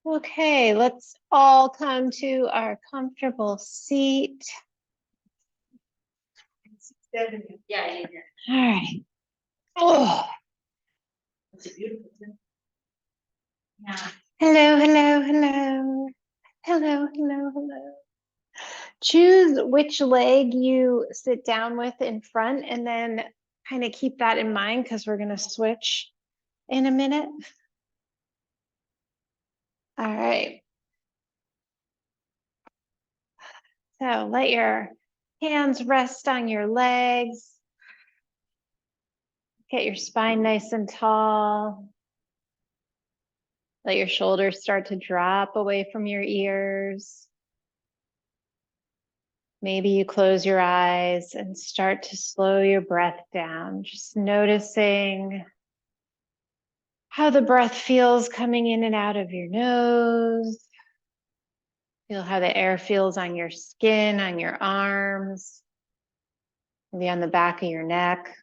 Okay, let's all come to our comfortable seat. Yeah. All right. Oh, It's a beautiful thing. Yeah. hello, hello, hello. Hello, hello, hello. Choose which leg you sit down with in front and then kind of keep that in mind because we're going to switch in a minute. All right. So let your hands rest on your legs. Get your spine nice and tall. Let your shoulders start to drop away from your ears. Maybe you close your eyes and start to slow your breath down, just noticing how the breath feels coming in and out of your nose. Feel how the air feels on your skin, on your arms, maybe on the back of your neck.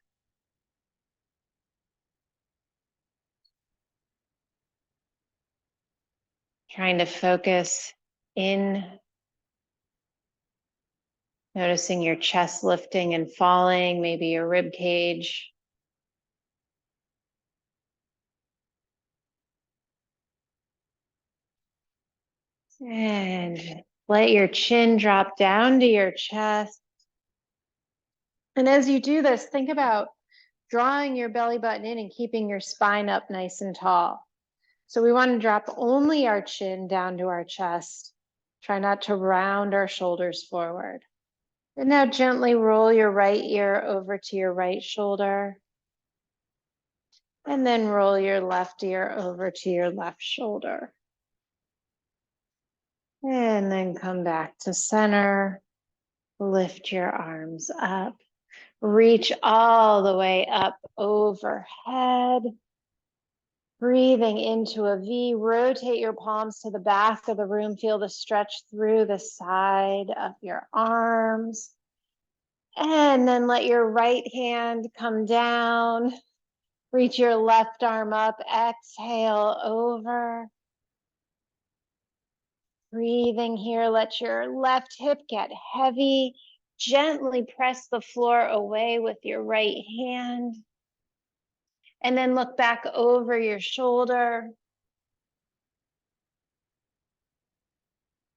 Trying to focus in, noticing your chest lifting and falling, maybe your rib cage. And let your chin drop down to your chest. And as you do this, think about drawing your belly button in and keeping your spine up nice and tall. So we want to drop only our chin down to our chest. Try not to round our shoulders forward. And now gently roll your right ear over to your right shoulder. And then roll your left ear over to your left shoulder. And then come back to center. Lift your arms up. Reach all the way up overhead. Breathing into a V, rotate your palms to the back of the room. Feel the stretch through the side of your arms. And then let your right hand come down. Reach your left arm up. Exhale over. Breathing here, let your left hip get heavy. Gently press the floor away with your right hand. And then look back over your shoulder.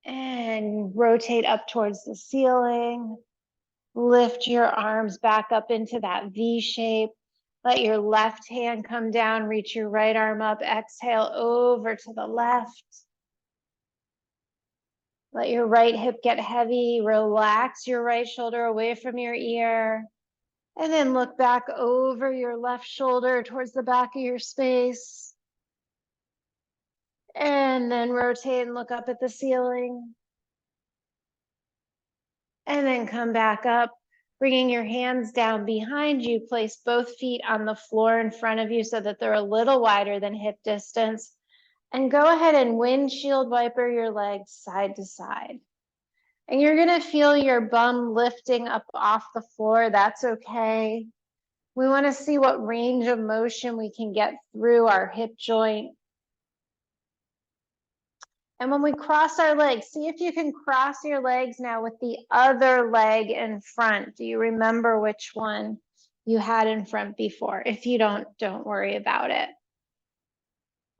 And rotate up towards the ceiling. Lift your arms back up into that V shape. Let your left hand come down, reach your right arm up, exhale over to the left. Let your right hip get heavy, relax your right shoulder away from your ear. And then look back over your left shoulder towards the back of your space. And then rotate and look up at the ceiling. And then come back up, bringing your hands down behind you. Place both feet on the floor in front of you so that they're a little wider than hip distance. And go ahead and windshield wiper your legs side to side. And you're gonna feel your bum lifting up off the floor. That's okay. We wanna see what range of motion we can get through our hip joint. And when we cross our legs, see if you can cross your legs now with the other leg in front. Do you remember which one you had in front before? If you don't worry about it.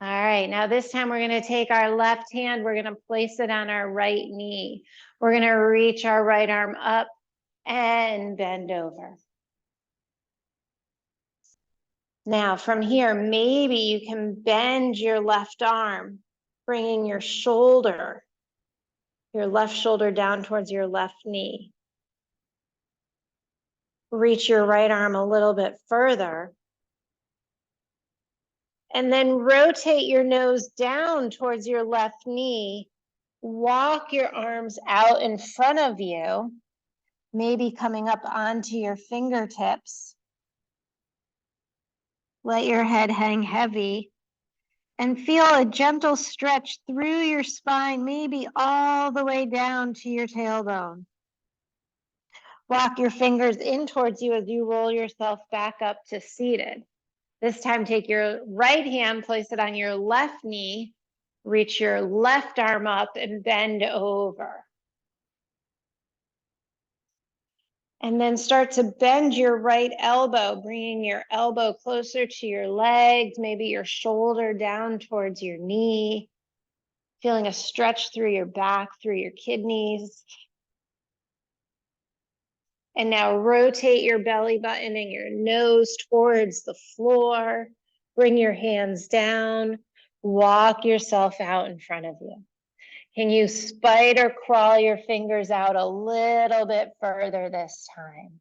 All right, now this time we're gonna take our left hand, we're gonna place it on our right knee. We're gonna reach our right arm up and bend over. Now from here, maybe you can bend your left arm, bringing your left shoulder down towards your left knee. Reach your right arm a little bit further. And then rotate your nose down towards your left knee. Walk your arms out in front of you, maybe coming up onto your fingertips. Let your head hang heavy and feel a gentle stretch through your spine, maybe all the way down to your tailbone. Walk your fingers in towards you as you roll yourself back up to seated. This time, take your right hand, place it on your left knee, Reach your left arm up and bend over. And then start to bend your right elbow, bringing your elbow closer to your legs, maybe your shoulder down towards your knee, feeling a stretch through your back, through your kidneys. And now rotate your belly button and your nose towards the floor. Bring your hands down. Walk yourself out in front of you. Can you spider crawl your fingers out a little bit further this time?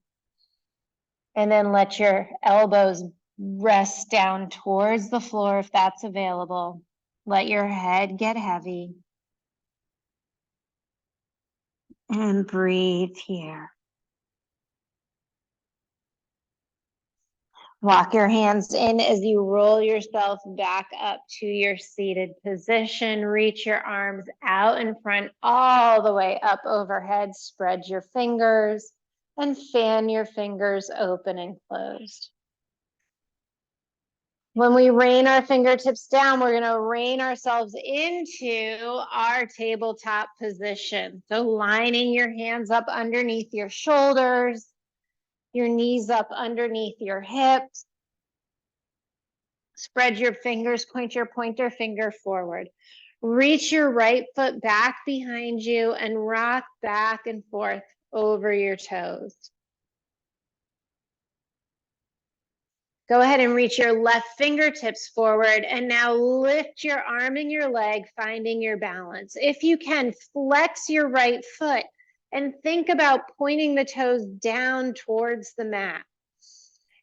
And then let your elbows rest down towards the floor if that's available. Let your head get heavy. And breathe here. Walk your hands in as you roll yourself back up to your seated position. Reach your arms out in front all the way up overhead. Spread your fingers and fan your fingers open and closed. When we rain our fingertips down, we're going to rain ourselves into our tabletop position. So lining your hands up underneath your shoulders, your knees up underneath your hips. Spread your fingers, point your pointer finger forward. Reach your right foot back behind you and rock back and forth over your toes. Go ahead and reach your left fingertips forward and now lift your arm and your leg, finding your balance. If you can, flex your right foot and think about pointing the toes down towards the mat.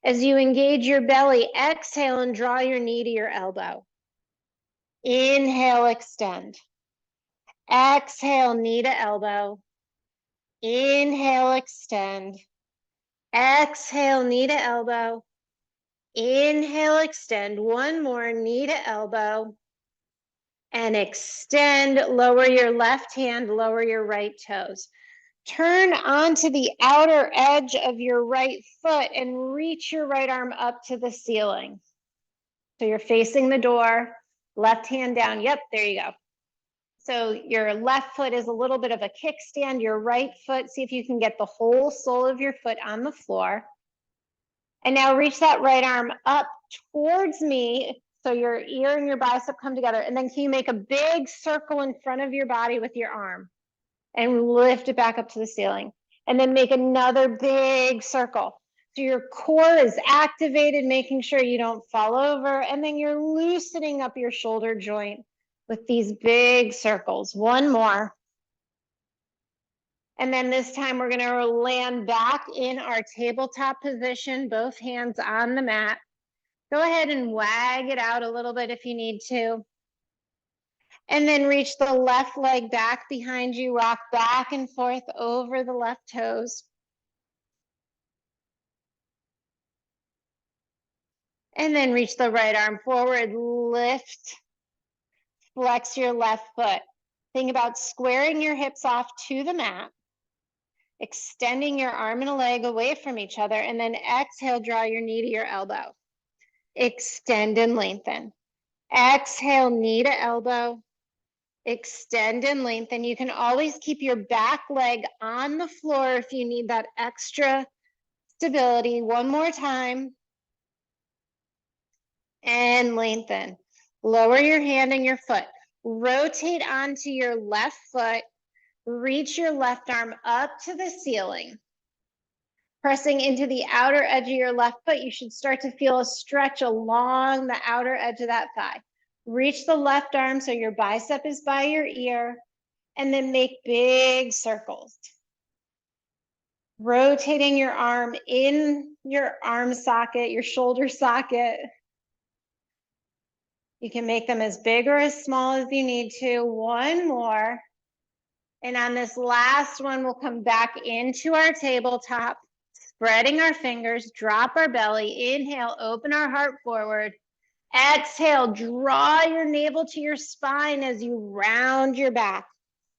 As you engage your belly, exhale and draw your knee to your elbow. Inhale, extend. Exhale, knee to elbow. Inhale, extend. Exhale, knee to elbow. Inhale, extend. One more, knee to elbow. And extend, lower your left hand, lower your right toes. Turn onto the outer edge of your right foot and reach your right arm up to the ceiling. So you're facing the door, left hand down. Yep, there you go. So your left foot is a little bit of a kickstand. Your right foot, see if you can get the whole sole of your foot on the floor. And now reach that right arm up towards me. So your ear and your bicep come together. And then can you make a big circle in front of your body with your arm? And lift it back up to the ceiling. And then make another big circle. So your core is activated, making sure you don't fall over. And then you're loosening up your shoulder joint with these big circles. One more. And then this time we're going to land back in our tabletop position, both hands on the mat. Go ahead and wag it out a little bit if you need to. And then reach the left leg back behind you, rock back and forth over the left toes. And then reach the right arm forward, lift, flex your left foot. Think about squaring your hips off to the mat, extending your arm and a leg away from each other, and then exhale, draw your knee to your elbow. Extend and lengthen. Exhale, knee to elbow. Extend and lengthen. You can always keep your back leg on the floor if you need that extra stability. One more time. And lengthen. Lower your hand and your foot. Rotate onto your left foot. Reach your left arm up to the ceiling. Pressing into the outer edge of your left foot, you should start to feel a stretch along the outer edge of that thigh. Reach the left arm so your bicep is by your ear, and then make big circles. Rotating your arm in your arm socket, your shoulder socket. You can make them as big or as small as you need to. One more. And on this last one, we'll come back into our tabletop, spreading our fingers, drop our belly, inhale, open our heart forward. Exhale, draw your navel to your spine as you round your back.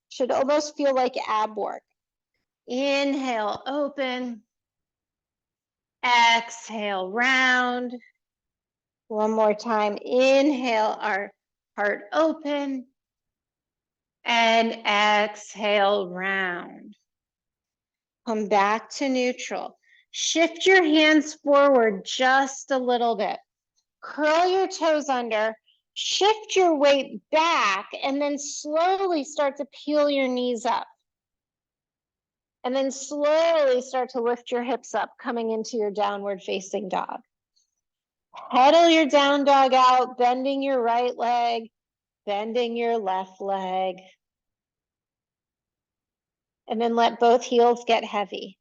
Should almost feel like ab work. Inhale, open. Exhale, round. One more time. Inhale, our heart open. And exhale, round. Come back to neutral. Shift your hands forward just a little bit. Curl your toes under, shift your weight back, and then slowly start to peel your knees up. And then slowly start to lift your hips up, coming into your downward facing dog. Pedal your down dog out, bending your right leg, bending your left leg. And then let both heels get heavy.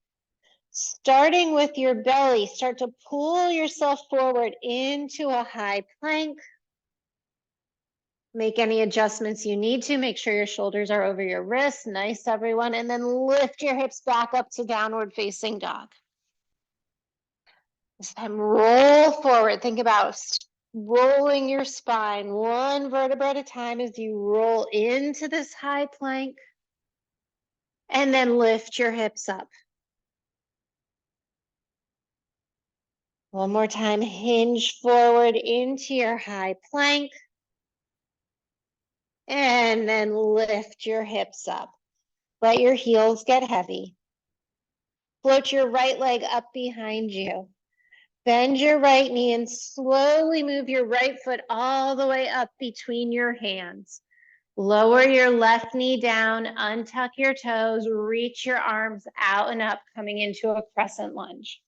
Starting with your belly, start to pull yourself forward into a high plank. Make any adjustments you need to. Make sure your shoulders are over your wrists. Nice, everyone. And then lift your hips back up to downward facing dog. This time, roll forward. Think about rolling your spine one vertebra at a time as you roll into this high plank. And then lift your hips up. One more time, hinge forward into your high plank. And then lift your hips up. Let your heels get heavy. Float your right leg up behind you. Bend your right knee and slowly move your right foot all the way up between your hands. Lower your left knee down, untuck your toes, reach your arms out and up, coming into a crescent lunge.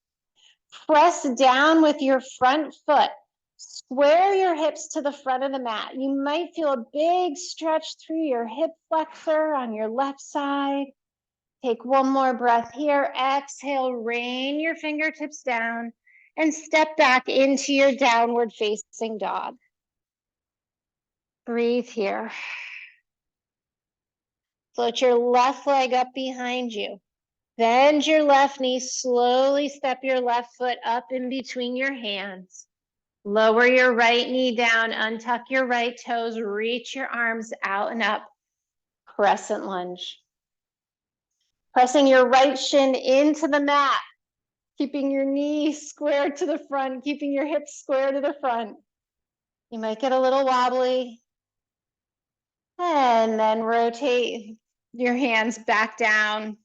Press down with your front foot. Square your hips to the front of the mat. You might feel a big stretch through your hip flexor on your left side. Take one more breath here. Exhale, rain your fingertips down and step back into your downward facing dog. Breathe here. Float your left leg up behind you. Bend your left knee, slowly step your left foot up in between your hands. Lower your right knee down, untuck your right toes, reach your arms out and up, crescent lunge. Pressing your right shin into the mat, keeping your knee square to the front, keeping your hips square to the front. You might get a little wobbly. And then rotate your hands back down.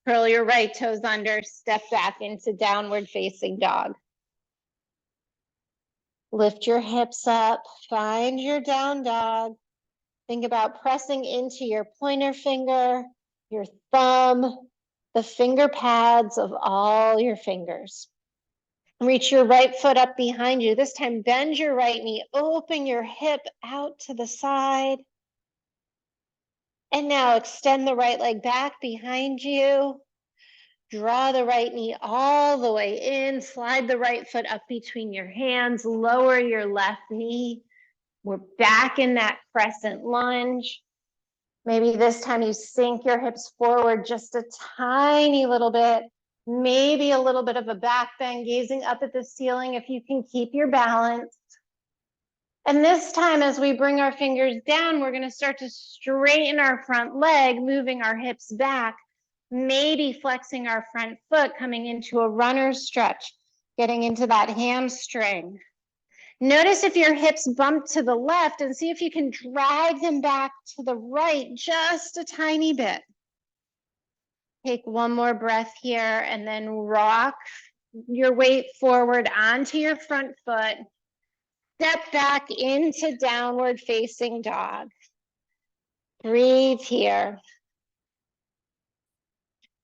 Curl your right toes under, step back into downward facing dog. Lift your hips up, find your down dog. Think about pressing into your pointer finger, your thumb, the finger pads of all your fingers. Reach your right foot up behind you. This time, bend your right knee, open your hip out to the side. And now extend the right leg back behind you. Draw the right knee all the way in. Slide the right foot up between your hands. Lower your left knee. We're back in that crescent lunge. Maybe this time you sink your hips forward just a tiny little bit. Maybe a little bit of a back bend, gazing up at the ceiling if you can keep your balance. And this time, as we bring our fingers down, we're going to start to straighten our front leg, moving our hips back, maybe flexing our front foot, coming into a runner's stretch, getting into that hamstring. Notice if your hips bump to the left and see if you can drag them back to the right just a tiny bit. Take one more breath here and then rock your weight forward onto your front foot. Step back into downward facing dog. Breathe here.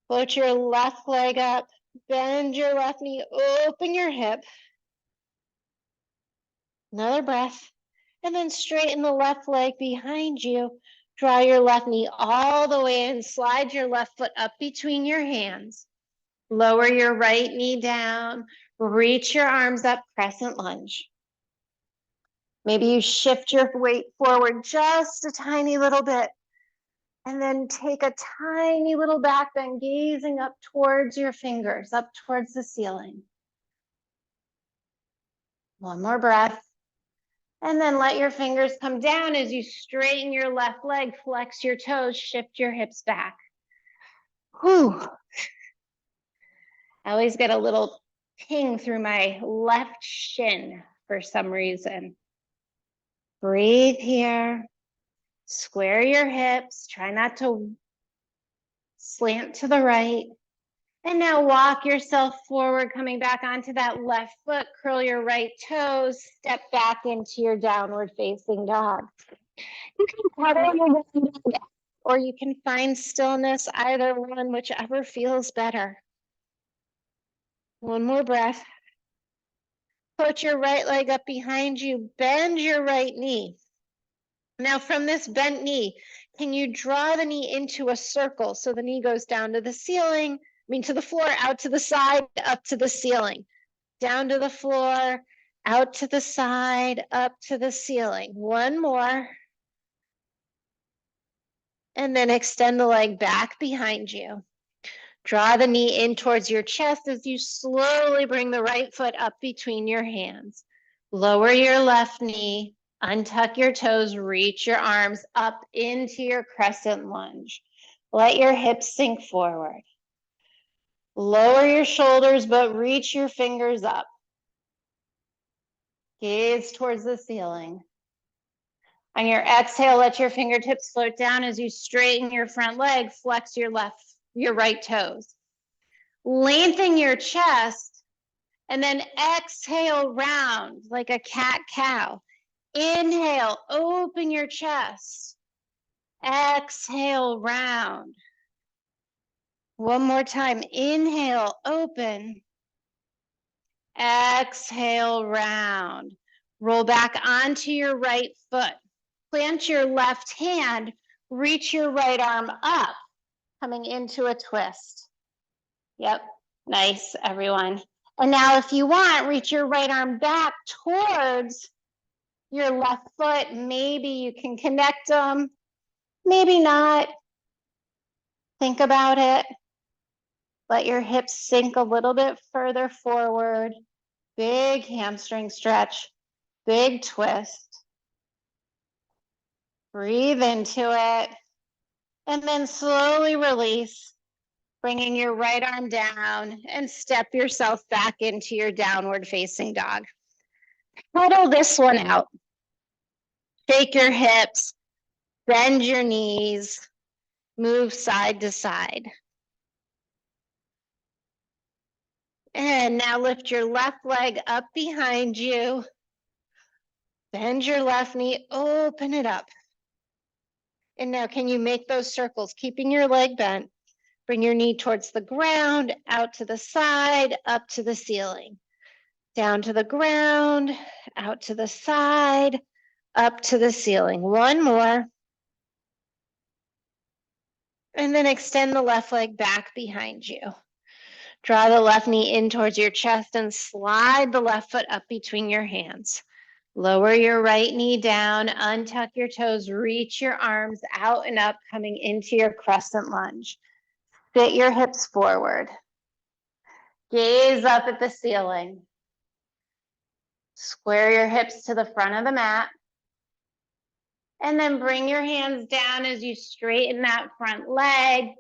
Float your left leg up, bend your left knee, open your hip. Another breath, and then straighten the left leg behind you. Draw your left knee all the way in, slide your left foot up between your hands. Lower your right knee down, reach your arms up, crescent lunge. Maybe you shift your weight forward just a tiny little bit. And then take a tiny little back bend, gazing up towards your fingers, up towards the ceiling. One more breath. And then let your fingers come down as you straighten your left leg, flex your toes, shift your hips back. Whew. I always get a little ping through my left shin for some reason. Breathe here. Square your hips. Try not to slant to the right. And now walk yourself forward, coming back onto that left foot. Curl your right toes. Step back into your downward facing dog. You can pedal your dog, or you can find stillness, either one, whichever feels better. One more breath. Put your right leg up behind you. Bend your right knee. Now from this bent knee, can you draw the knee into a circle? So the knee goes down to the ceiling, to the floor, out to the side, up to the ceiling, down to the floor, out to the side, up to the ceiling. One more. And then extend the leg back behind you. Draw the knee in towards your chest as you slowly bring the right foot up between your hands. Lower your left knee. Untuck your toes, reach your arms up into your crescent lunge. Let your hips sink forward. Lower your shoulders, but reach your fingers up. Gaze towards the ceiling. On your exhale, let your fingertips float down as you straighten your front leg, flex your right toes. Lengthen your chest, and then exhale round like a cat-cow. Inhale, open your chest. Exhale, round. One more time. Inhale, open. Exhale, round. Roll back onto your right foot. Plant your left hand. Reach your right arm up, coming into a twist. Yep, nice, everyone. And now if you want, reach your right arm back towards your left foot. Maybe you can connect them, maybe not. Think about it. Let your hips sink a little bit further forward. Big hamstring stretch, big twist. Breathe into it. And then slowly release, bringing your right arm down and step yourself back into your downward facing dog. Pedal this one out. Shake your hips, bend your knees, move side to side. And now lift your left leg up behind you. Bend your left knee, open it up. And now can you make those circles, keeping your leg bent? Bring your knee towards the ground, out to the side, up to the ceiling. Down to the ground, out to the side, up to the ceiling. One more. And then extend the left leg back behind you. Draw the left knee in towards your chest and slide the left foot up between your hands. Lower your right knee down, untuck your toes, reach your arms out and up, coming into your crescent lunge. Fit your hips forward. Gaze up at the ceiling. Square your hips to the front of the mat. And then bring your hands down as you straighten that front leg.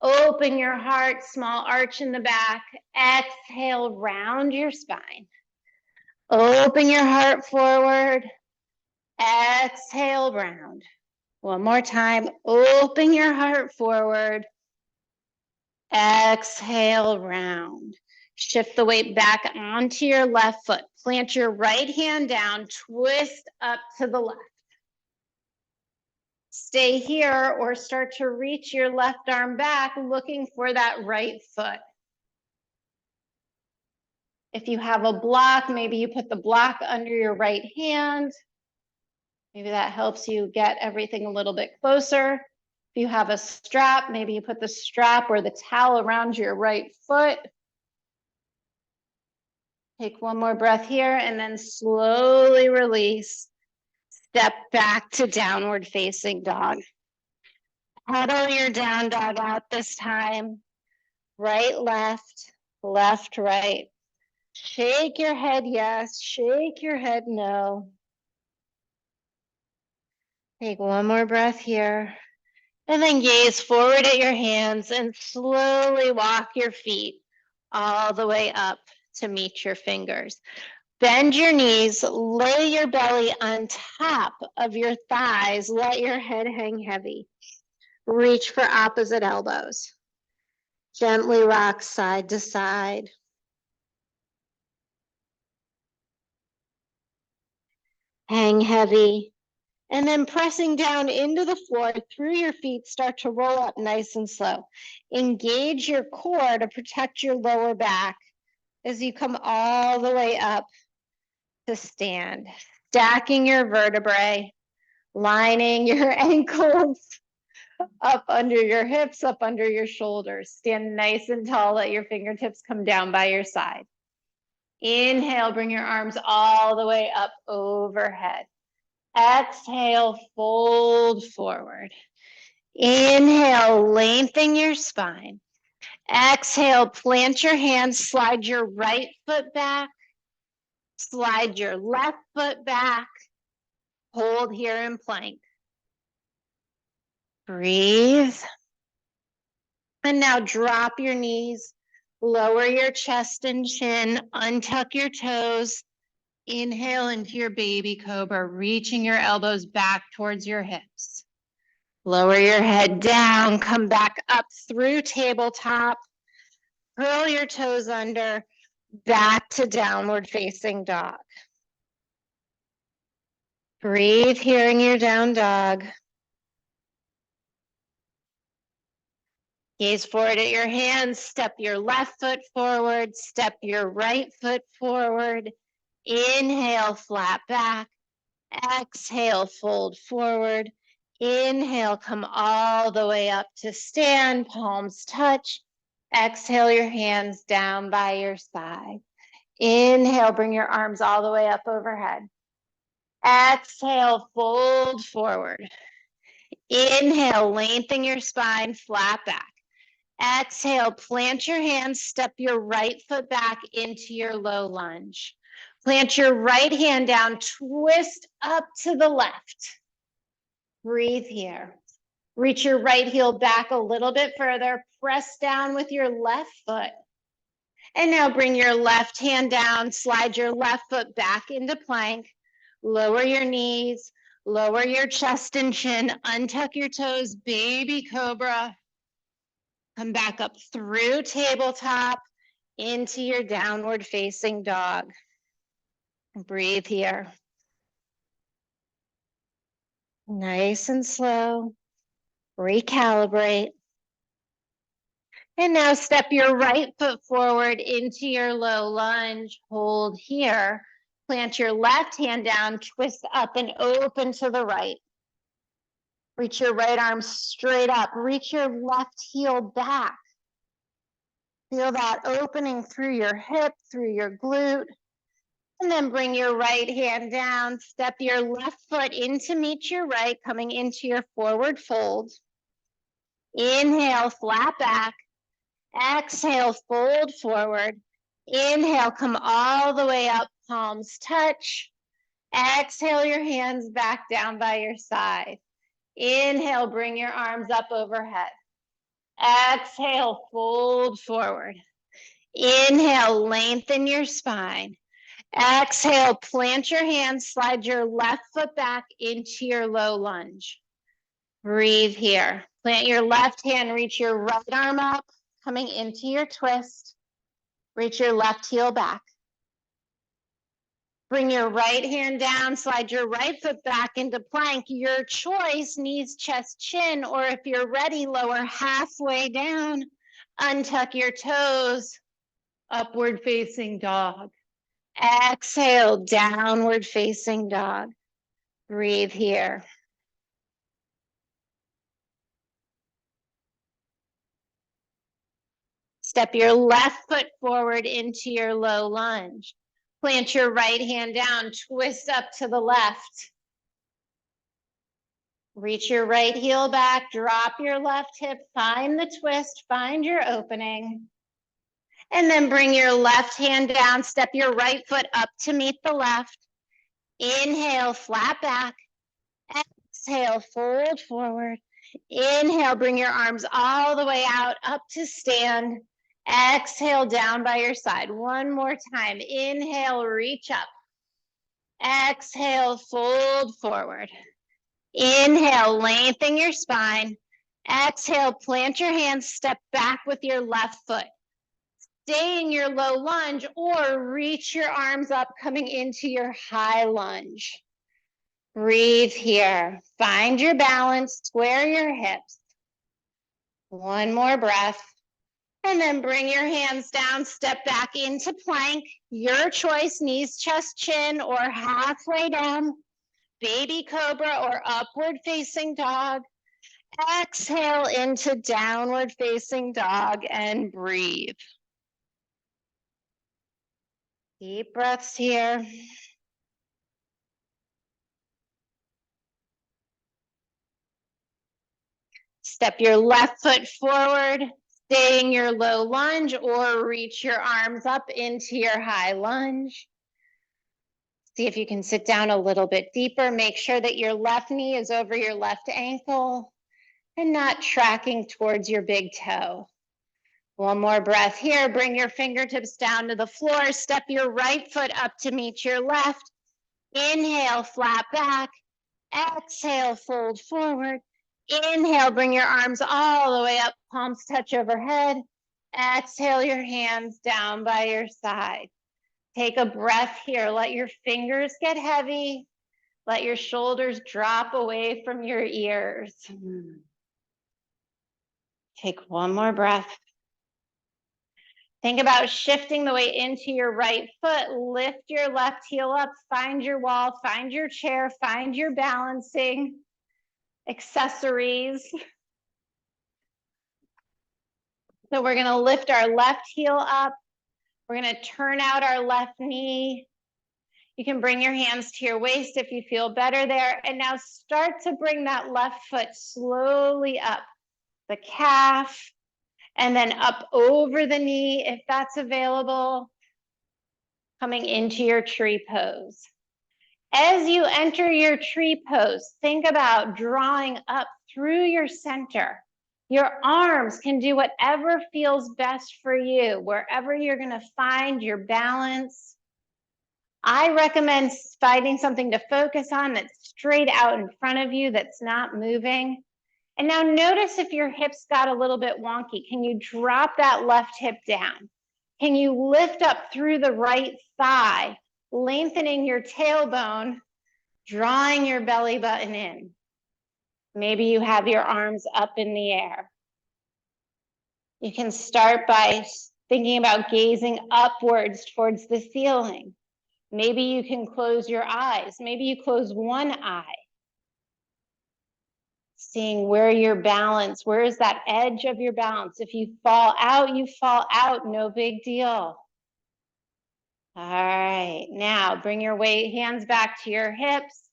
Open your heart, small arch in the back. Exhale, round your spine. Open your heart forward. Exhale, round. One more time. Open your heart forward. Exhale, round. Shift the weight back onto your left foot. Plant your right hand down. Twist up to the left. Stay here or start to reach your left arm back, looking for that right foot. If you have a block, maybe you put the block under your right hand. Maybe that helps you get everything a little bit closer. If you have a strap, maybe you put the strap or the towel around your right foot. Take one more breath here and then slowly release. Step back to downward facing dog. Pedal your down dog out this time. Right, left, left, right. Shake your head yes, shake your head no. Take one more breath here. And then gaze forward at your hands and slowly walk your feet all the way up to meet your fingers. Bend your knees, lay your belly on top of your thighs, let your head hang heavy. Reach for opposite elbows. Gently rock side to side. Hang heavy. And then pressing down into the floor through your feet, start to roll up nice and slow. Engage your core to protect your lower back as you come all the way up to stand. Stacking your vertebrae, lining your ankles up under your hips, up under your shoulders. Stand nice and tall, let your fingertips come down by your side. Inhale, bring your arms all the way up overhead. Exhale, fold forward. Inhale, lengthen your spine. Exhale, plant your hands, slide your right foot back, slide your left foot back. Hold here in plank. Breathe. And now drop your knees, lower your chest and chin, untuck your toes. Inhale into your baby cobra, reaching your elbows back towards your hips. Lower your head down, come back up through tabletop. Curl your toes under, back to downward facing dog. Breathe here in your down dog. Gaze forward at your hands, step your left foot forward, step your right foot forward. Inhale, flat back. Exhale, fold forward. Inhale, come all the way up to stand, palms touch. Exhale, your hands down by your side. Inhale, bring your arms all the way up overhead. Exhale, fold forward. Inhale, lengthen your spine, flat back. Exhale, plant your hands, step your right foot back into your low lunge. Plant your right hand down, twist up to the left. Breathe here. Reach your right heel back a little bit further, press down with your left foot. And now bring your left hand down, slide your left foot back into plank, lower your knees, lower your chest and chin, untuck your toes, baby cobra. Come back up through tabletop into your downward facing dog. Breathe here. Nice and slow. Recalibrate. And now step your right foot forward into your low lunge. Hold here. Plant your left hand down, twist up and open to the right. Reach your right arm straight up. Reach your left heel back. Feel that opening through your hip, through your glute. And then bring your right hand down. Step your left foot in to meet your right, coming into your forward fold. Inhale, flat back. Exhale, fold forward. Inhale, come all the way up, palms touch. Exhale, your hands back down by your side. Inhale, bring your arms up overhead. Exhale, fold forward. Inhale, lengthen your spine. Exhale, plant your hands, slide your left foot back into your low lunge. Breathe here. Plant your left hand, reach your right arm up, coming into your twist. Reach your left heel back. Bring your right hand down, slide your right foot back into plank. Your choice, knees, chest, chin, or if you're ready, lower halfway down. Untuck your toes, upward facing dog. Exhale, downward facing dog. Breathe here. Step your left foot forward into your low lunge. Plant your right hand down, twist up to the left. Reach your right heel back, drop your left hip, find the twist, find your opening. And then bring your left hand down, step your right foot up to meet the left. Inhale, flat back. Exhale, fold forward. Inhale, bring your arms all the way out, up to stand. Exhale down by your side. One more time. Inhale, reach up. Exhale, fold forward. Inhale, lengthen your spine. Exhale, plant your hands, step back with your left foot. Stay in your low lunge or reach your arms up, coming into your high lunge. Breathe here. Find your balance, square your hips. One more breath. And then bring your hands down, step back into plank. Your choice, knees, chest, chin, or halfway down. Baby cobra or upward facing dog. Exhale into downward facing dog and breathe. Deep breaths here. Step your left foot forward, stay in your low lunge, or reach your arms up into your high lunge. See if you can sit down a little bit deeper. Make sure that your left knee is over your left ankle and not tracking towards your big toe. One more breath here. Bring your fingertips down to the floor. Step your right foot up to meet your left. Inhale, flat back. Exhale, fold forward. Inhale, bring your arms all the way up, palms touch overhead. Exhale your hands down by your side. Take a breath here. Let your fingers get heavy. Let your shoulders drop away from your ears. Take one more breath. Think about shifting the weight into your right foot. Lift your left heel up. Find your wall. Find your chair. Find your balancing accessories. So we're going to lift our left heel up. We're going to turn out our left knee. You can bring your hands to your waist if you feel better there. And now start to bring that left foot slowly up the calf and then up over the knee if that's available, coming into your tree pose. As you enter your tree pose, think about drawing up through your center. Your arms can do whatever feels best for you, wherever you're going to find your balance. I recommend finding something to focus on that's straight out in front of you, that's not moving. And now notice if your hips got a little bit wonky. Can you drop that left hip down? Can you lift up through the right thigh, lengthening your tailbone, drawing your belly button in? Maybe you have your arms up in the air. You can start by thinking about gazing upwards towards the ceiling. Maybe you can close your eyes. Maybe you close one eye. Seeing where your balance, where is that edge of your balance? If you fall out, you fall out, no big deal. All right, now bring your weight, hands back to your hips.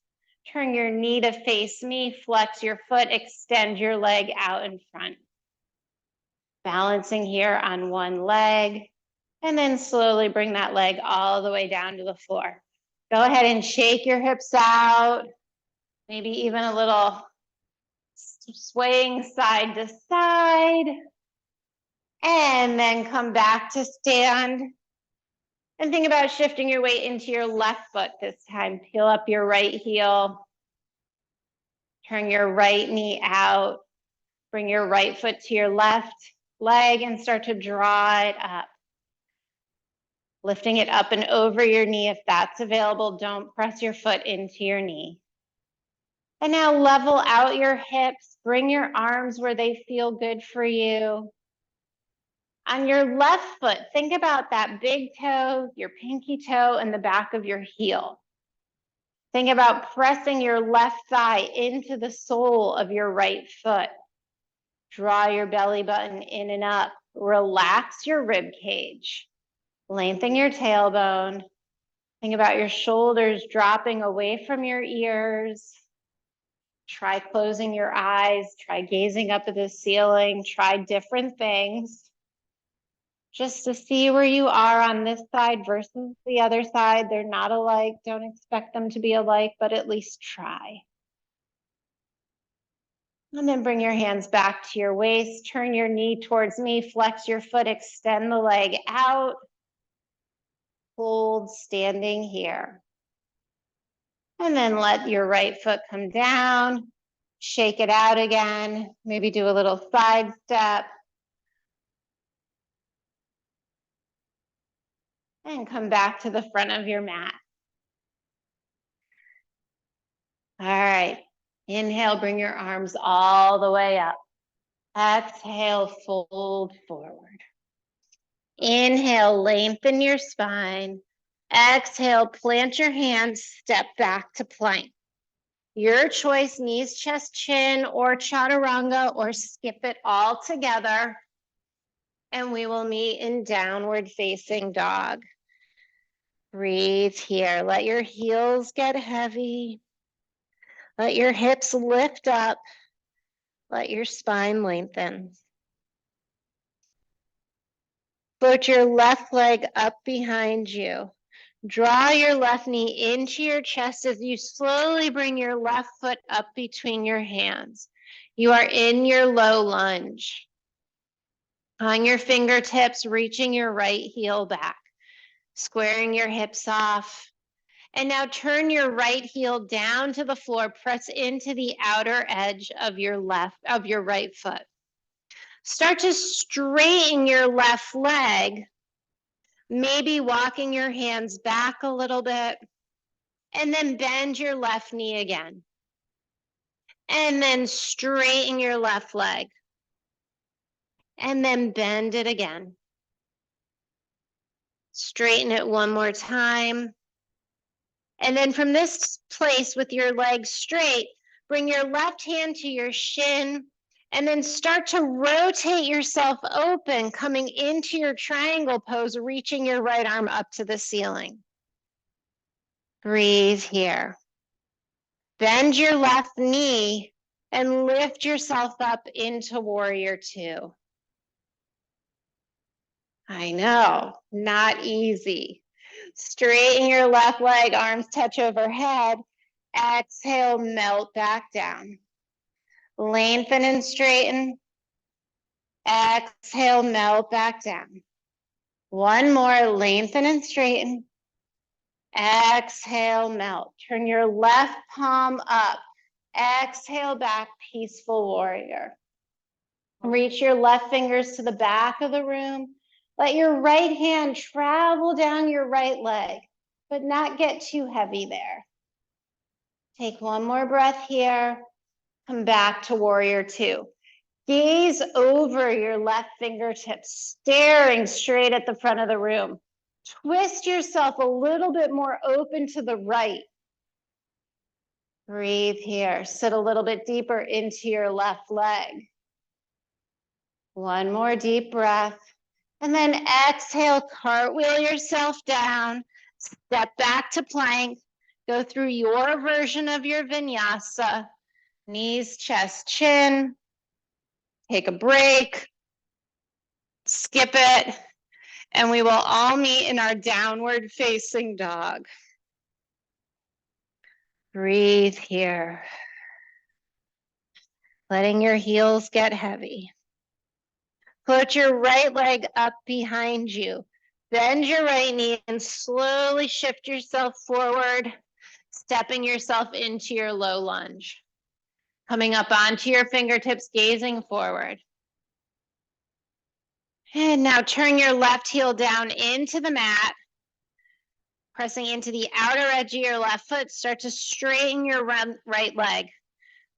Turn your knee to face me, flex your foot, extend your leg out in front. Balancing here on one leg, and then slowly bring that leg all the way down to the floor. Go ahead and shake your hips out, maybe even a little swaying side to side, and then come back to stand. And think about shifting your weight into your left foot this time. Peel up your right heel. Turn your right knee out. Bring your right foot to your left leg and start to draw it up. Lifting it up and over your knee if that's available. Don't press your foot into your knee. And now level out your hips. Bring your arms where they feel good for you. On your left foot, think about that big toe, your pinky toe, and the back of your heel. Think about pressing your left thigh into the sole of your right foot. Draw your belly button in and up. Relax your rib cage. Lengthen your tailbone. Think about your shoulders dropping away from your ears. Try closing your eyes. Try gazing up at the ceiling. Try different things. Just to see where you are on this side versus the other side. They're not alike. Don't expect them to be alike, but at least try. And then bring your hands back to your waist, turn your knee towards me, flex your foot, extend the leg out. Hold standing here. And then let your right foot come down, shake it out again, maybe do a little side step. And come back to the front of your mat. All right, inhale, bring your arms all the way up. Exhale, fold forward. Inhale, lengthen your spine. Exhale, plant your hands, step back to plank. Your choice, knees, chest, chin, or chaturanga, or skip it all together. And we will meet in downward facing dog. Breathe here. Let your heels get heavy. Let your hips lift up. Let your spine lengthen. Float your left leg up behind you. Draw your left knee into your chest as you slowly bring your left foot up between your hands. You are in your low lunge. On your fingertips, reaching your right heel back, squaring your hips off. And now turn your right heel down to the floor, press into the outer edge of your right foot. Start to straighten your left leg, maybe walking your hands back a little bit, and then bend your left knee again. And then straighten your left leg, and then bend it again. Straighten it one more time. And then from this place with your legs straight, bring your left hand to your shin, and then start to rotate yourself open, coming into your triangle pose, reaching your right arm up to the ceiling. Breathe here. Bend your left knee and lift yourself up into warrior two. I know, not easy. Straighten your left leg, arms touch overhead. Exhale, melt back down. Lengthen and straighten. Exhale, melt back down. One more, lengthen and straighten. Exhale, melt. Turn your left palm up. Exhale back, peaceful warrior. Reach your left fingers to the back of the room. Let your right hand travel down your right leg, but not get too heavy there. Take one more breath here. Come back to warrior two. Gaze over your left fingertips, staring straight at the front of the room. Twist yourself a little bit more open to the right. Breathe here. Sit a little bit deeper into your left leg. One more deep breath. And then exhale, cartwheel yourself down. Step back to plank. Go through your version of your vinyasa. Knees, chest, chin. Take a break. Skip it. And we will all meet in our downward facing dog. Breathe here. Letting your heels get heavy. Put your right leg up behind you. Bend your right knee and slowly shift yourself forward, stepping yourself into your low lunge. Coming up onto your fingertips, gazing forward. And now turn your left heel down into the mat. Pressing into the outer edge of your left foot, start to straighten your right leg.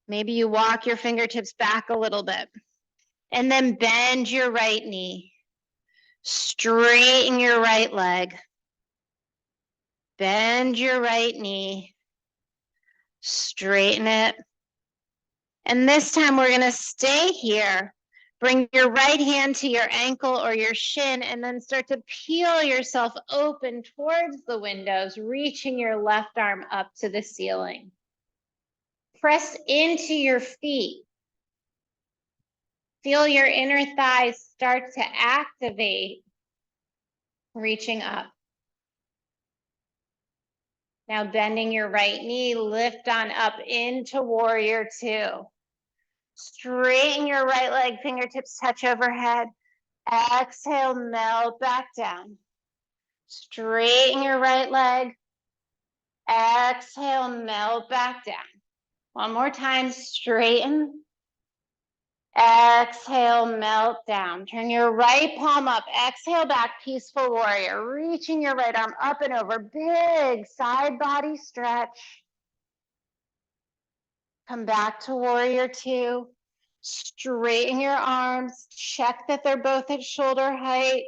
Maybe you walk your fingertips back a little bit. And then bend your right knee. Straighten your right leg. Bend your right knee. Straighten it. And this time we're going to stay here. Bring your right hand to your ankle or your shin and then start to peel yourself open towards the windows, reaching your left arm up to the ceiling. Press into your feet. Feel your inner thighs start to activate, reaching up. Now bending your right knee, lift on up into warrior two. Straighten your right leg, fingertips touch overhead. Exhale, melt back down. Straighten your right leg. Exhale, melt back down. One more time, straighten. Exhale, melt down. Turn your right palm up. Exhale back, peaceful warrior. Reaching your right arm up and over. Big side body stretch. Come back to warrior two. Straighten your arms. Check that they're both at shoulder height.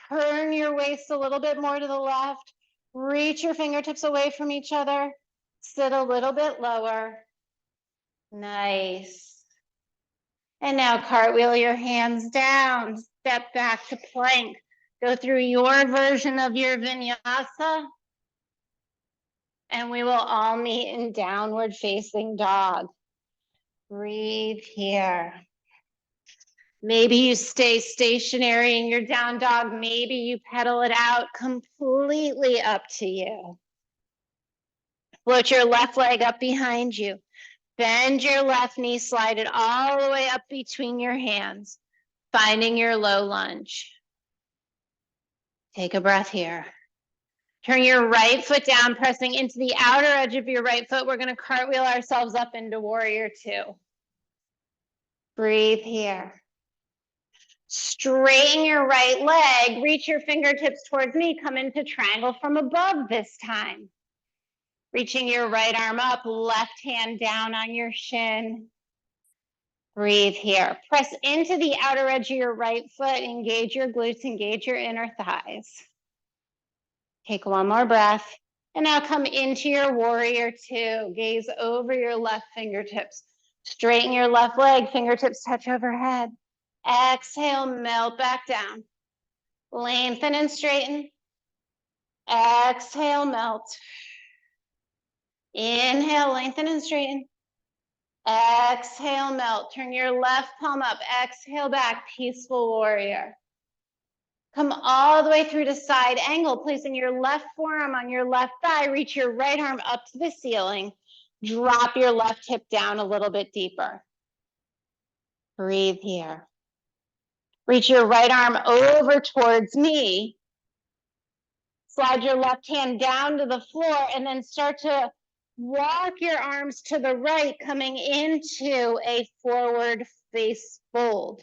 Turn your waist a little bit more to the left. Reach your fingertips away from each other. Sit a little bit lower. Nice. And now cartwheel your hands down. Step back to plank. Go through your version of your vinyasa. And we will all meet in downward facing dog. Breathe here. Maybe you stay stationary in your down dog. Maybe you pedal it out, completely up to you. Float your left leg up behind you. Bend your left knee, slide it all the way up between your hands, finding your low lunge. Take a breath here. Turn your right foot down, pressing into the outer edge of your right foot. We're going to cartwheel ourselves up into warrior two. Breathe here. Straighten your right leg, reach your fingertips towards me, come into triangle from above this time. Reaching your right arm up, left hand down on your shin. Breathe here. Press into the outer edge of your right foot, engage your glutes, engage your inner thighs. Take one more breath. And now come into your warrior two. Gaze over your left fingertips. Straighten your left leg, fingertips touch overhead. Exhale, melt back down. Lengthen and straighten. Exhale, melt. Inhale, lengthen and straighten. Exhale, melt. Turn your left palm up. Exhale back, peaceful warrior. Come all the way through to side angle, placing your left forearm on your left thigh. Reach your right arm up to the ceiling. Drop your left hip down a little bit deeper. Breathe here. Reach your right arm over towards me. Slide your left hand down to the floor and then start to walk your arms to the right, coming into a forward face fold.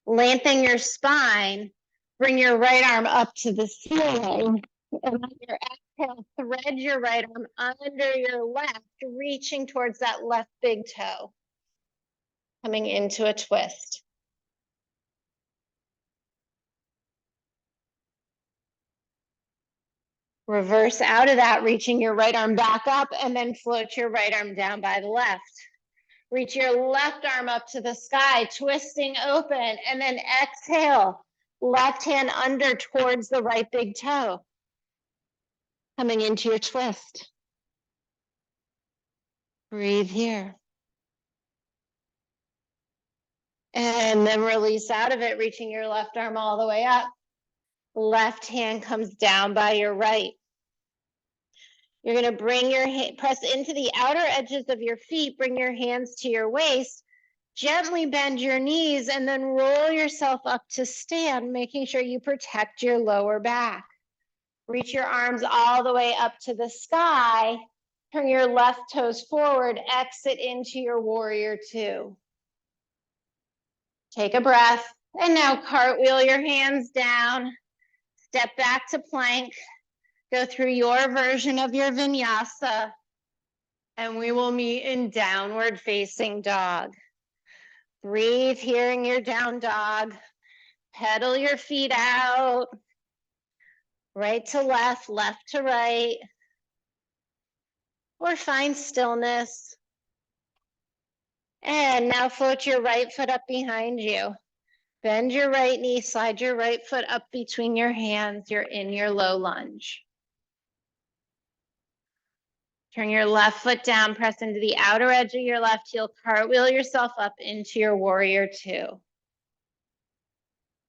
Lengthen your spine. Bring your right arm up to the ceiling. And on your exhale, thread your right arm under your left, reaching towards that left big toe. Coming into a twist. Reverse out of that, reaching your right arm back up and then float your right arm down by the left. Reach your left arm up to the sky, twisting open, and then exhale. Left hand under towards the right big toe. Coming into your twist. Breathe here. And then release out of it, reaching your left arm all the way up. Left hand comes down by your right. You're going to bring your hand, press into the outer edges of your feet, bring your hands to your waist, gently bend your knees, and then roll yourself up to stand, making sure you protect your lower back. Reach your arms all the way up to the sky. Turn your left toes forward, exit into your warrior two. Take a breath, and now cartwheel your hands down. Step back to plank. Go through your version of your vinyasa, and we will meet in downward facing dog. Breathe here in your down dog. Pedal your feet out. Right to left, left to right. Or find stillness. And now float your right foot up behind you. Bend your right knee, slide your right foot up between your hands. You're in your low lunge. Turn your left foot down, press into the outer edge of your left heel, cartwheel yourself up into your warrior two.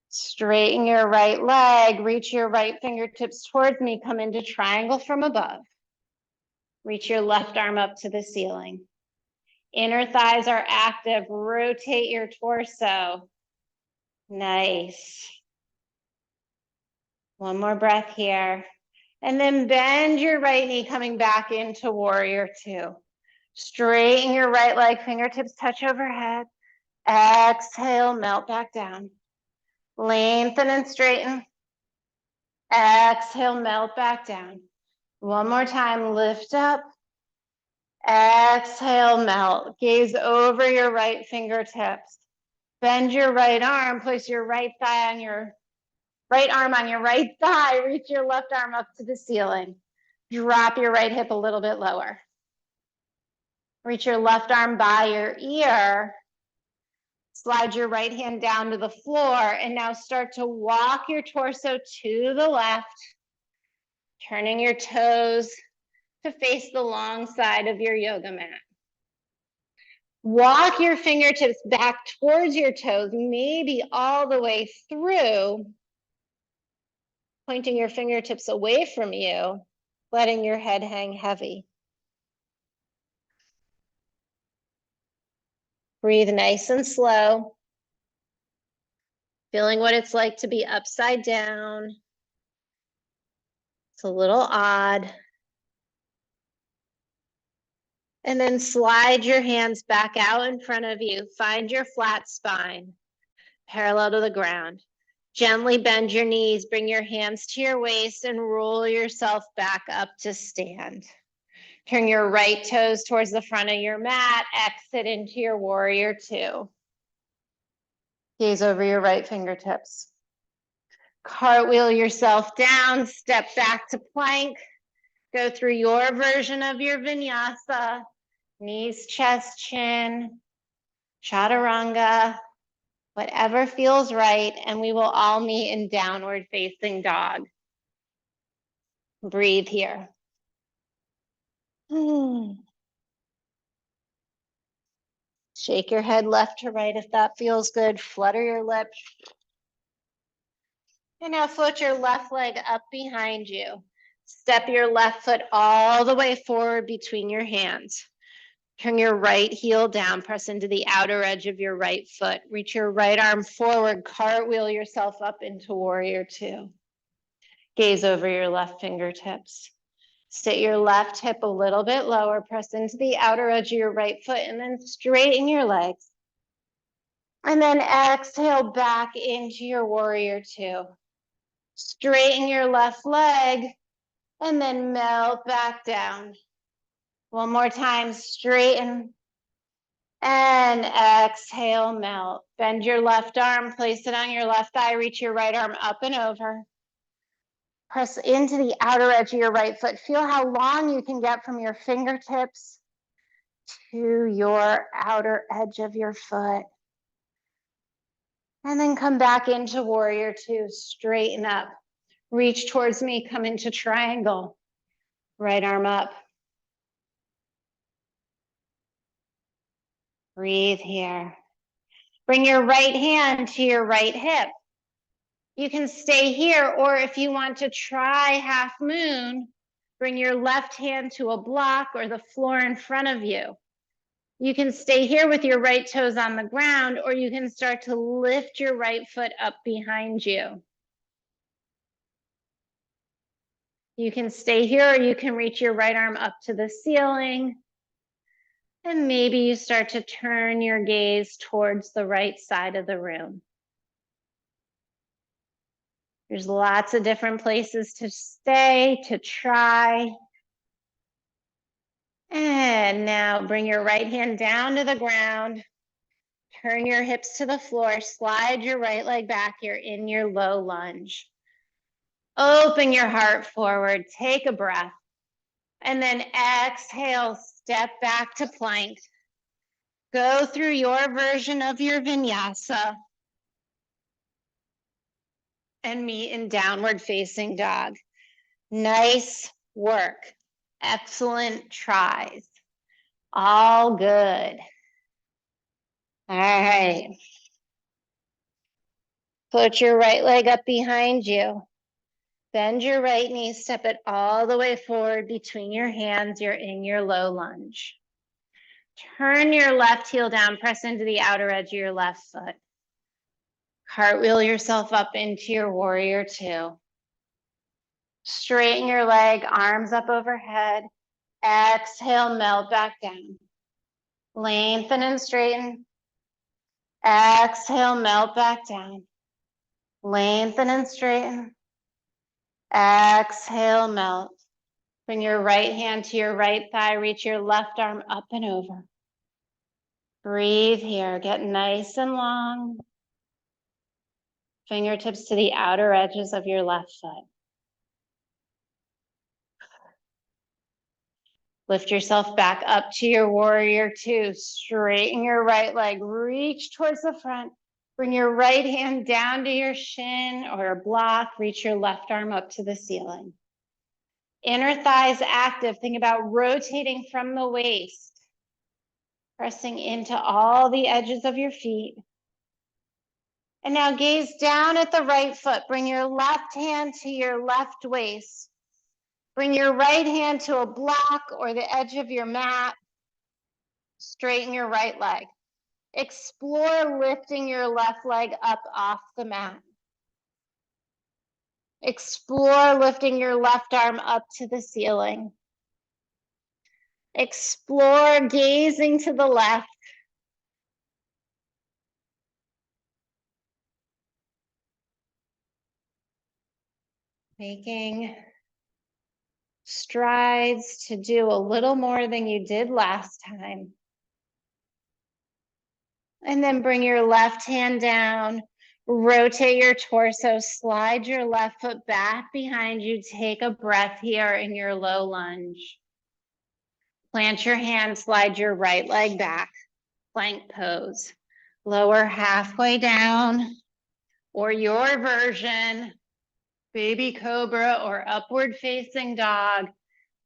Straighten your right leg, reach your right fingertips towards me, come into triangle from above. Reach your left arm up to the ceiling. Inner thighs are active. Rotate your torso. Nice. One more breath here. And then bend your right knee coming back into warrior two. Straighten your right leg, fingertips touch overhead. Exhale, melt back down. Lengthen and straighten. Exhale, melt back down. One more time, lift up. Exhale, melt. Gaze over your right fingertips. Bend your right arm, place your right thigh on your right arm on your right thigh. Reach your left arm up to the ceiling. Drop your right hip a little bit lower. Reach your left arm by your ear. Slide your right hand down to the floor and now start to walk your torso to the left, turning your toes to face the long side of your yoga mat. Walk your fingertips back towards your toes, maybe all the way through, pointing your fingertips away from you, letting your head hang heavy. Breathe nice and slow, feeling what it's like to be upside down. It's a little odd. And then slide your hands back out in front of you. Find your flat spine, parallel to the ground. Gently bend your knees, bring your hands to your waist and roll yourself back up to stand. Turn your right toes towards the front of your mat, exit into your warrior two. Gaze over your right fingertips. Cartwheel yourself down, step back to plank. Go through your version of your vinyasa. Knees, chest, chin, chaturanga, whatever feels right, and we will all meet in downward facing dog. Breathe here. Shake your head left to right if that feels good. Flutter your lips. And now float your left leg up behind you. Step your left foot all the way forward between your hands. Turn your right heel down, press into the outer edge of your right foot. Reach your right arm forward, cartwheel yourself up into warrior two. Gaze over your left fingertips. Sit your left hip a little bit lower, press into the outer edge of your right foot, and then straighten your legs. And then exhale back into your warrior two. Straighten your left leg, and then melt back down. One more time, straighten. And exhale, melt. Bend your left arm, place it on your left thigh, reach your right arm up and over. Press into the outer edge of your right foot. Feel how long you can get from your fingertips to your outer edge of your foot. And then come back into warrior two, straighten up. Reach towards me, come into triangle. Right arm up. Breathe here. Bring your right hand to your right hip. You can stay here, or if you want to try half moon, bring your left hand to a block or the floor in front of you. You can stay here with your right toes on the ground, or you can start to lift your right foot up behind you. You can stay here, or you can reach your right arm up to the ceiling. And maybe you start to turn your gaze towards the right side of the room. There's lots of different places to stay, to try. And now bring your right hand down to the ground. Turn your hips to the floor. Slide your right leg back. You're in your low lunge. Open your heart forward. Take a breath. And then exhale, step back to plank. Go through your version of your vinyasa. And meet in downward facing dog. Nice work. Excellent tries. All good. All right. Put your right leg up behind you. Bend your right knee, step it all the way forward between your hands. You're in your low lunge. Turn your left heel down, press into the outer edge of your left foot. Cartwheel yourself up into your warrior two. Straighten your leg, arms up overhead. Exhale, melt back down. Lengthen and straighten. Exhale, melt back down. Lengthen and straighten. Exhale, melt. Bring your right hand to your right thigh. Reach your left arm up and over. Breathe here. Get nice and long. Fingertips to the outer edges of your left foot. Lift yourself back up to your warrior two. Straighten your right leg. Reach towards the front. Bring your right hand down to your shin or block. Reach your left arm up to the ceiling. Inner thighs active. Think about rotating from the waist. Pressing into all the edges of your feet. And now gaze down at the right foot. Bring your left hand to your left waist. Bring your right hand to a block or the edge of your mat. Straighten your right leg. Explore lifting your left leg up off the mat. Explore lifting your left arm up to the ceiling. Explore gazing to the left. Making strides to do a little more than you did last time. And then bring your left hand down, rotate your torso, slide your left foot back behind you. Take a breath here in your low lunge. Plant your hand, slide your right leg back, plank pose. Lower halfway down, or your version, baby cobra or upward facing dog.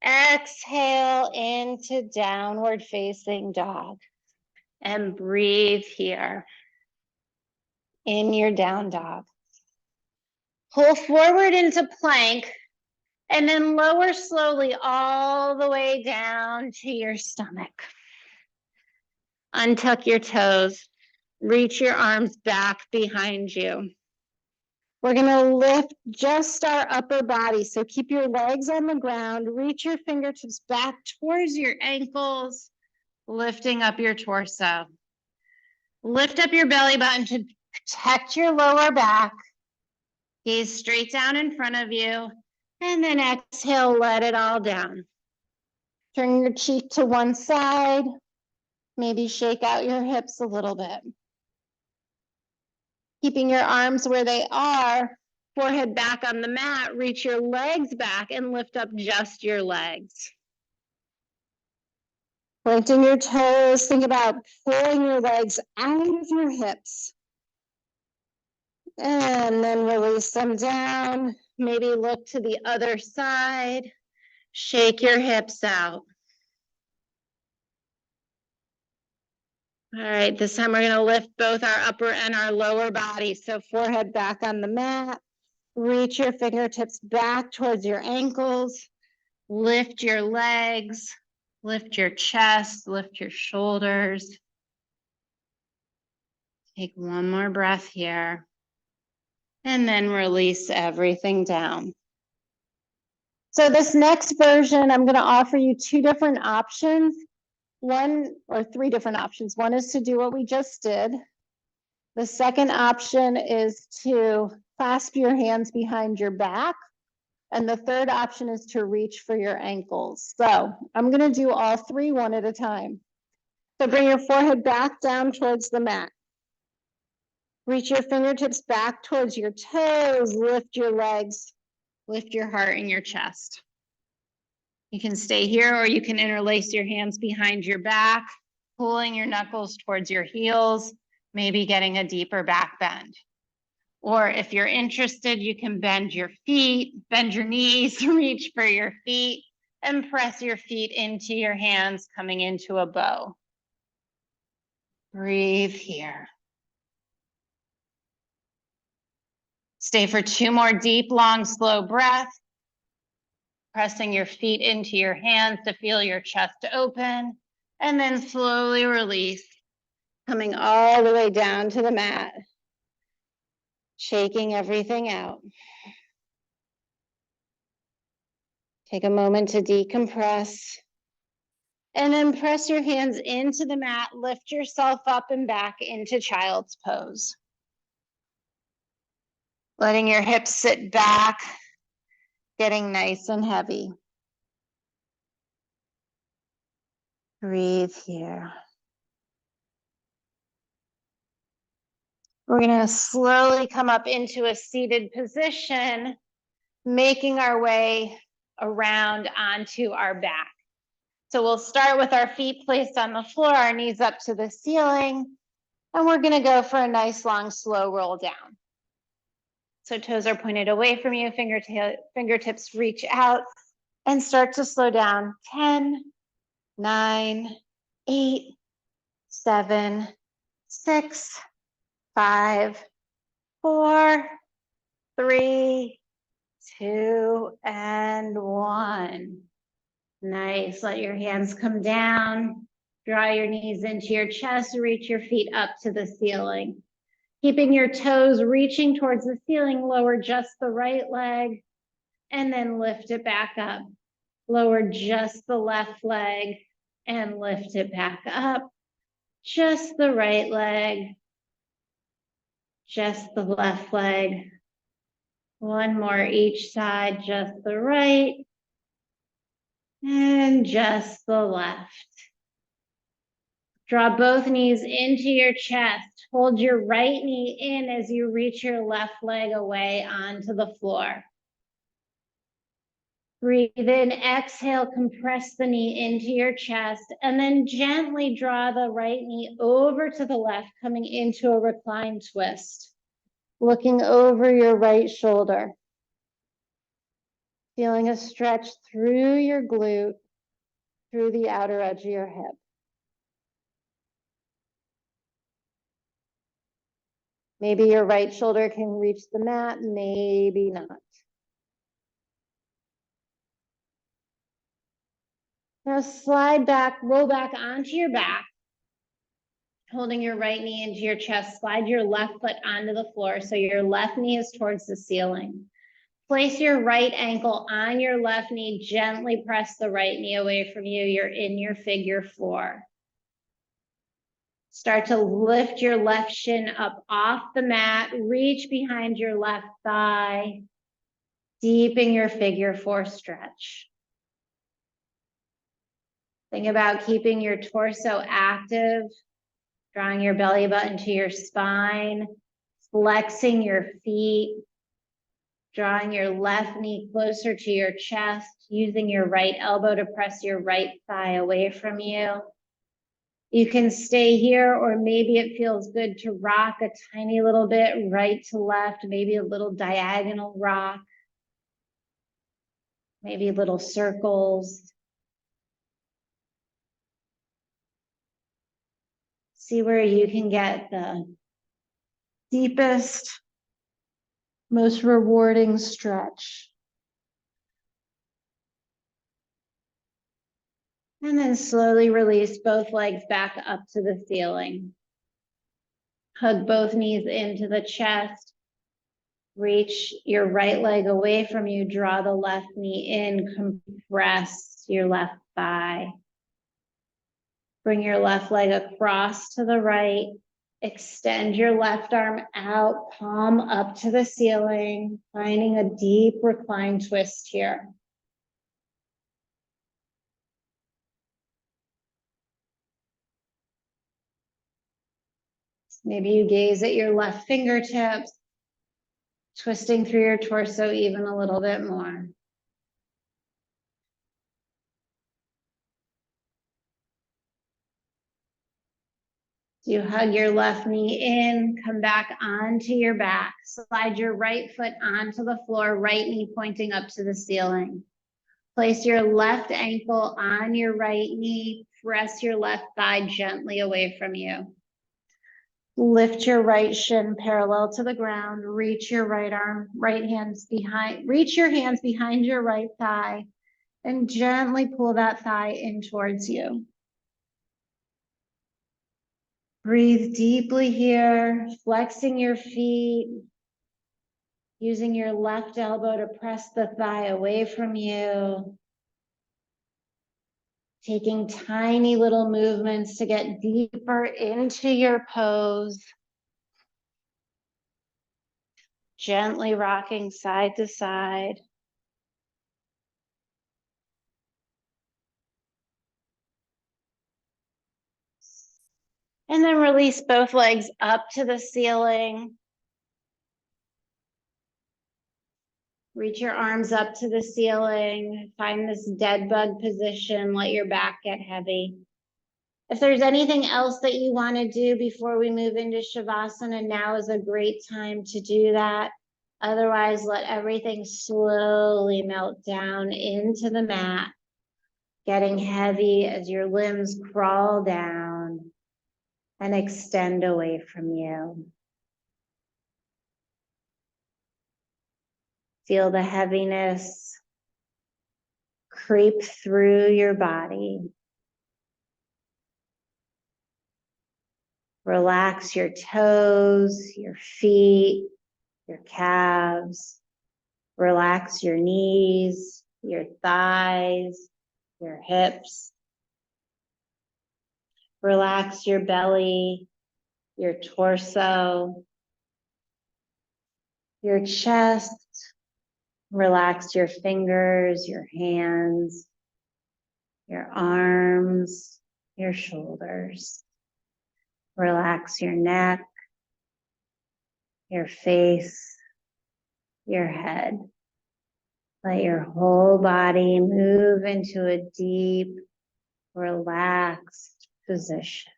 Exhale into downward facing dog. And breathe here in your down dog. Pull forward into plank and then lower slowly all the way down to your stomach. Untuck your toes. Reach your arms back behind you. We're going to lift just our upper body. So keep your legs on the ground. Reach your fingertips back towards your ankles, lifting up your torso. Lift up your belly button to protect your lower back. Gaze straight down in front of you. And then exhale, let it all down. Turn your cheek to one side. Maybe shake out your hips a little bit. Keeping your arms where they are, forehead back on the mat, reach your legs back and lift up just your legs. Pointing your toes, think about pulling your legs out of your hips. And then release them down. Maybe look to the other side. Shake your hips out. All right, this time we're going to lift both our upper and our lower body. So forehead back on the mat. Reach your fingertips back towards your ankles. Lift your legs. Lift your chest. Lift your shoulders. Take one more breath here. And then release everything down. So this next version, I'm going to offer you two different options. One or three different options. One is to do what we just did. The second option is to clasp your hands behind your back. And the third option is to reach for your ankles. So I'm going to do all three one at a time. So bring your forehead back down towards the mat. Reach your fingertips back towards your toes. Lift your legs. Lift your heart and your chest. You can stay here or you can interlace your hands behind your back, pulling your knuckles towards your heels, maybe getting a deeper back bend. Or if you're interested, you can bend your feet, bend your knees, reach for your feet, and press your feet into your hands, coming into a bow. Breathe here. Stay for two more deep, long, slow breaths. Pressing your feet into your hands to feel your chest open And then slowly release, coming all the way down to the mat, shaking everything out. Take a moment to decompress. And then press your hands into the mat, lift yourself up and back into child's pose. Letting your hips sit back, getting nice and heavy. Breathe here. We're gonna slowly come up into a seated position, making our way around onto our back. So we'll start with our feet placed on the floor, our knees up to the ceiling, and we're gonna go for a nice long slow roll down. So toes are pointed away from you, fingertips reach out and start to slow down. 10, 9, 8, 7, 6, 5, 4, 3, 2, and 1. Nice. Let your hands come down. Draw your knees into your chest. Reach your feet up to the ceiling. Keeping your toes reaching towards the ceiling, lower just the right leg and then lift it back up. Lower just the left leg and lift it back up. Just the right leg, just the left leg. One more each side, just the right and just the left. Draw both knees into your chest. Hold your right knee in as you reach your left leg away onto the floor. Breathe in, exhale, compress the knee into your chest, and then gently draw the right knee over to the left, coming into a reclined twist. Looking over your right shoulder. Feeling a stretch through your glute, through the outer edge of your hip. Maybe your right shoulder can reach the mat, maybe not. Now slide back, roll back onto your back, holding your right knee into your chest. Slide your left foot onto the floor so your left knee is towards the ceiling. Place your right ankle on your left knee, gently press the right knee away from you. You're in your figure 4. Start to lift your left shin up off the mat, reach behind your left thigh, deepen your figure 4 stretch. Think about keeping your torso active, drawing your belly button to your spine, flexing your feet, drawing your left knee closer to your chest, using your right elbow to press your right thigh away from you. You can stay here, or maybe it feels good to rock a tiny little bit right to left, maybe a little diagonal rock, maybe little circles. See where you can get the deepest, most rewarding stretch. And then slowly release both legs back up to the ceiling. Hug both knees into the chest. Reach your right leg away from you. Draw the left knee in. Compress your left thigh. Bring your left leg across to the right. Extend your left arm out, palm up to the ceiling, finding a deep recline twist here. Maybe you gaze at your left fingertips, twisting through your torso even a little bit more. You hug your left knee in, come back onto your back, slide your right foot onto the floor, right knee pointing up to the ceiling. Place your left ankle on your right knee, press your left thigh gently away from you. Lift your right shin parallel to the ground, reach your right arm, reach your hands behind your right thigh, and gently pull that thigh in towards you. Breathe deeply here, flexing your feet, using your left elbow to press the thigh away from you, taking tiny little movements to get deeper into your pose, gently rocking side to side. And then release both legs up to the ceiling. Reach your arms up to the ceiling. Find this dead bug position. Let your back get heavy. If there's anything else that you want to do before we move into Shavasana, now is a great time to do that. Otherwise, let everything slowly melt down into the mat, getting heavy as your limbs crawl down and extend away from you. Feel the heaviness creep through your body. Relax your toes, your feet, your calves. Relax your knees, your thighs, your hips. Relax your belly, your torso, your chest. Relax your fingers, your hands, your arms, your shoulders. Relax your neck, your face, your head. Let your whole body move into a deep, relaxed position.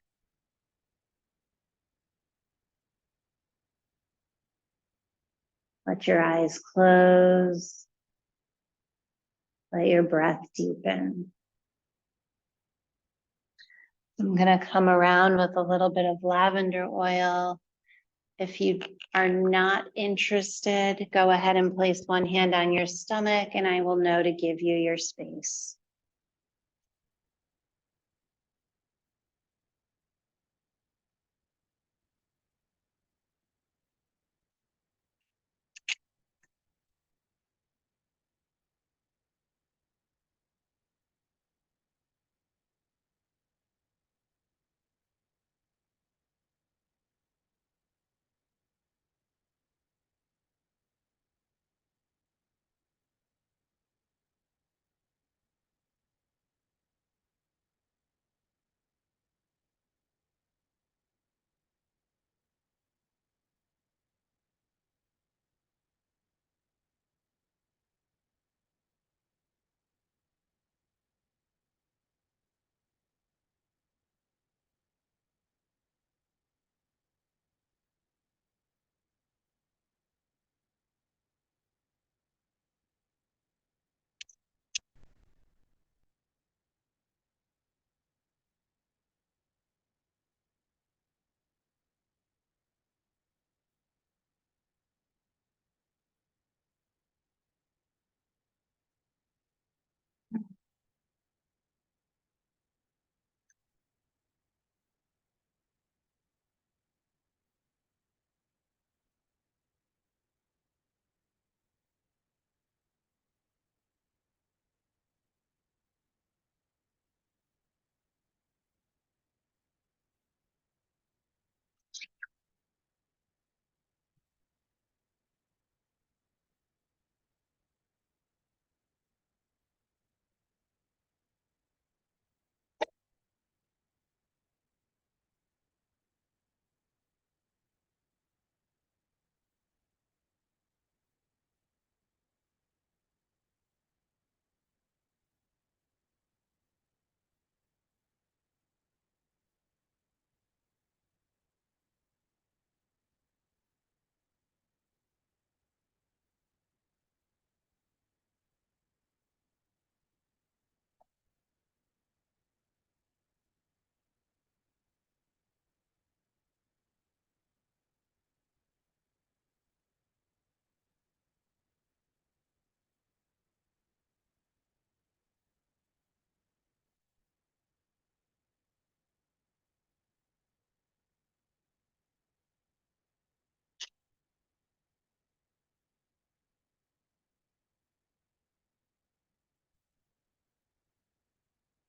Let your eyes close. Let your breath deepen. I'm going to come around with a little bit of lavender oil. If you are not interested, go ahead and place one hand on your stomach and I will know to give you your space.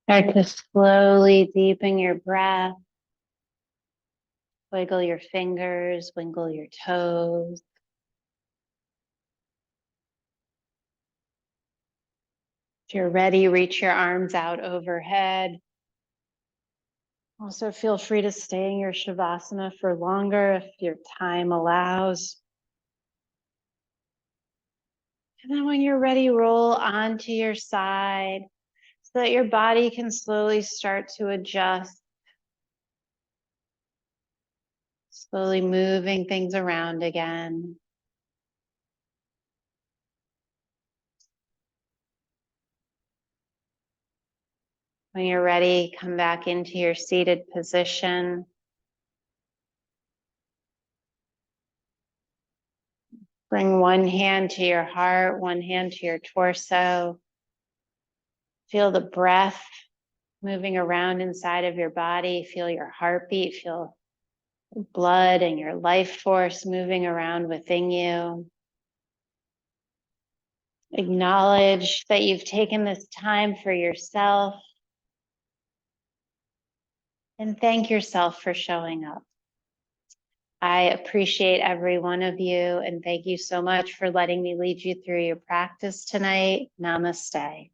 Start to slowly deepen your breath. Wiggle your fingers, wiggle your toes. If you're ready, reach your arms out overhead. Also, feel free to stay in your Shavasana for longer if your time allows. And then when you're ready, roll onto your side so that your body can slowly start to adjust. Slowly moving things around again. When you're ready, come back into your seated position. Bring one hand to your heart, one hand to your torso. Feel the breath moving around inside of your body. Feel your heartbeat, feel blood and your life force moving around within you. Acknowledge that you've taken this time for yourself and thank yourself for showing up. I appreciate every one of you and thank you so much for letting me lead you through your practice tonight. Namaste.